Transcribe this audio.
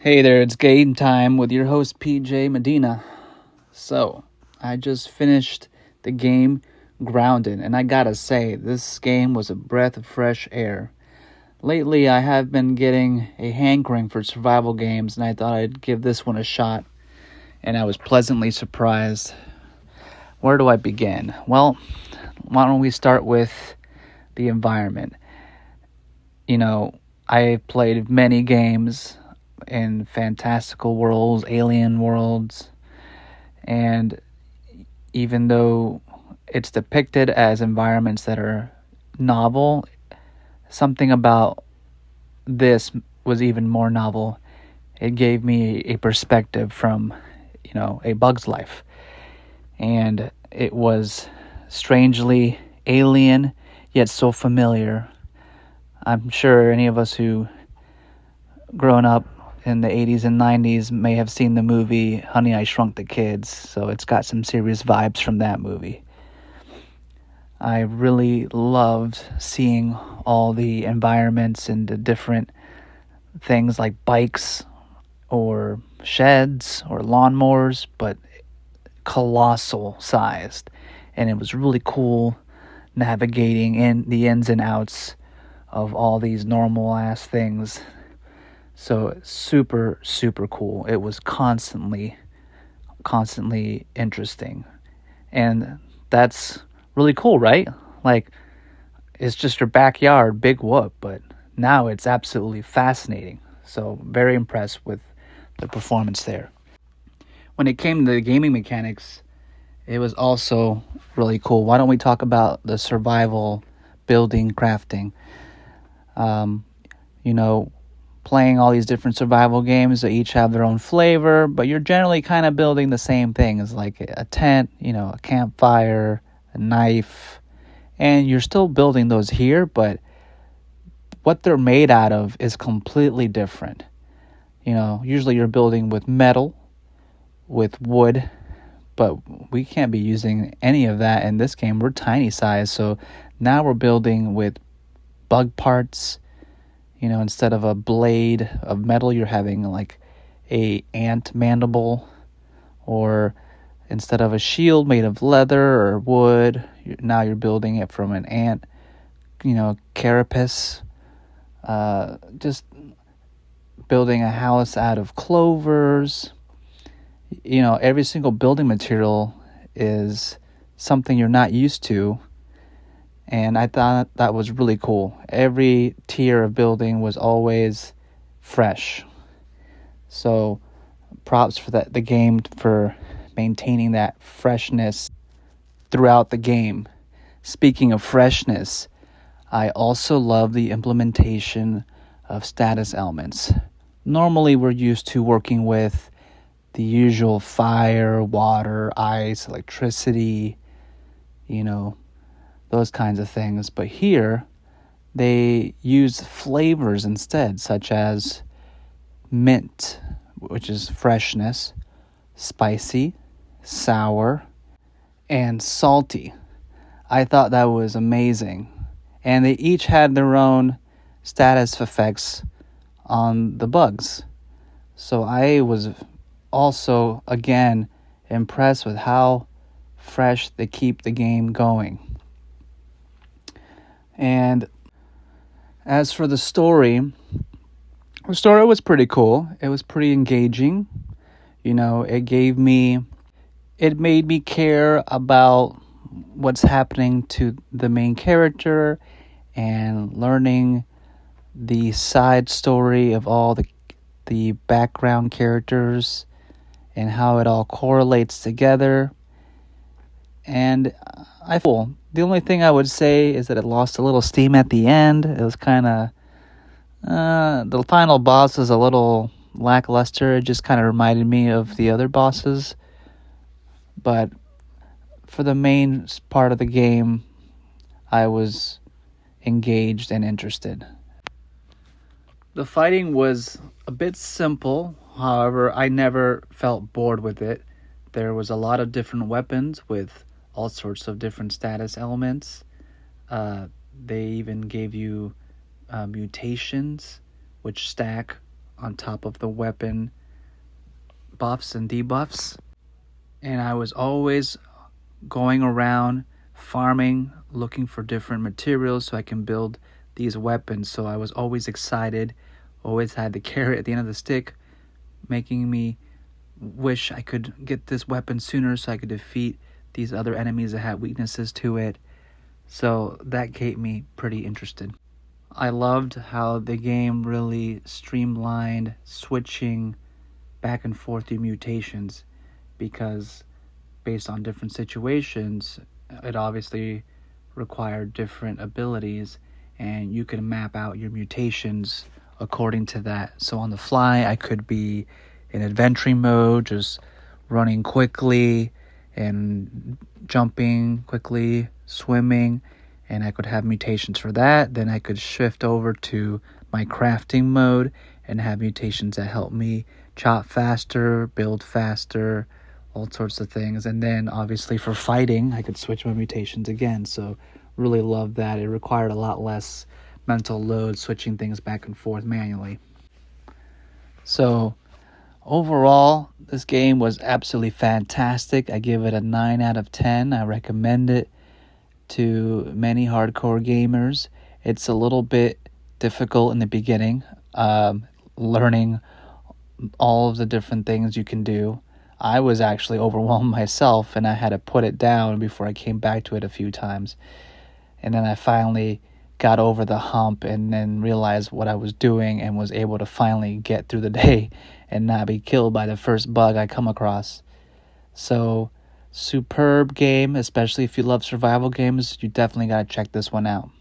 Hey there, it's game time with your host PJ Medina. So, I just finished the game Grounded, and I gotta say, this game was a breath of fresh air. Lately, I have been getting a hankering for survival games, and I thought I'd give this one a shot, and I was pleasantly surprised. Where do I begin? Well, why don't we start with the environment? I played many games in fantastical worlds, alien worlds, and even though it's depicted as environments that are novel, something about this was even more novel. It gave me a perspective from, a bug's life. And it was strangely alien, yet so familiar. I'm sure any of us who grown up in the 80s and 90s may have seen the movie Honey, I Shrunk the Kids, so it's got some serious vibes from that movie. I really loved seeing all the environments and the different things like bikes or sheds or lawnmowers, but colossal sized. And it was really cool navigating in the ins and outs of all these normal ass things. So super, super cool. It was constantly interesting. And that's really cool, right? Like, it's just your backyard, big whoop, but now it's absolutely fascinating. So very impressed with the performance there. When it came to the gaming mechanics, it was also really cool. Why don't we talk about the survival, building, crafting? Playing all these different survival games that each have their own flavor, but you're generally kind of building the same things, like a tent, a campfire, a knife, and you're still building those here, but what they're made out of is completely different. Usually you're building with metal, with wood, but we can't be using any of that in this game. We're tiny size, so now we're building with bug parts. Instead of a blade of metal, you're having like a ant mandible, or instead of a shield made of leather or wood, now you're building it from an ant, carapace. Just building a house out of clovers. Every single building material is something you're not used to. And I thought that was really cool. Every tier of building was always fresh. So props for the game for maintaining that freshness throughout the game. Speaking of freshness, I also love the implementation of status elements. Normally we're used to working with the usual fire, water, ice, electricity, those kinds of things. But here, they use flavors instead, such as mint, which is freshness, spicy, sour, and salty. I thought that was amazing. And they each had their own status effects on the bugs. So I was also, again, impressed with how fresh they keep the game going. And as for the story was pretty cool. It was pretty engaging. It made me care about what's happening to the main character and learning the side story of all the background characters and how it all correlates together. And the only thing I would say is that it lost a little steam at the end. It was kind of the final boss was a little lackluster. It just kind of reminded me of the other bosses. But for the main part of the game, I was engaged and interested. The fighting was a bit simple. However, I never felt bored with it. There was a lot of different weapons with all sorts of different status elements. They even gave you mutations, which stack on top of the weapon buffs and debuffs. And I was always going around farming, looking for different materials so I can build these weapons. So I was always excited, always had the carrot at the end of the stick, making me wish I could get this weapon sooner so I could defeat these other enemies that had weaknesses to it. So that kept me pretty interested. I loved how the game really streamlined switching back and forth through mutations, because based on different situations, it obviously required different abilities, and you can map out your mutations according to that. So on the fly, I could be in adventuring mode, just running quickly and jumping quickly, swimming, and I could have mutations for that. Then I could shift over to my crafting mode and have mutations that help me chop faster, build faster, all sorts of things. And then obviously for fighting, I could switch my mutations again. So really loved that. It required a lot less mental load switching things back and forth manually. So overall, this game was absolutely fantastic. I give it a 9 out of 10. I recommend it to many hardcore gamers. It's a little bit difficult in the beginning, learning all of the different things you can do. I was actually overwhelmed myself, and I had to put it down before I came back to it a few times. And then I finally got over the hump and then realized what I was doing and was able to finally get through the day and not be killed by the first bug I come across. So, superb game, especially if you love survival games. You definitely got to check this one out.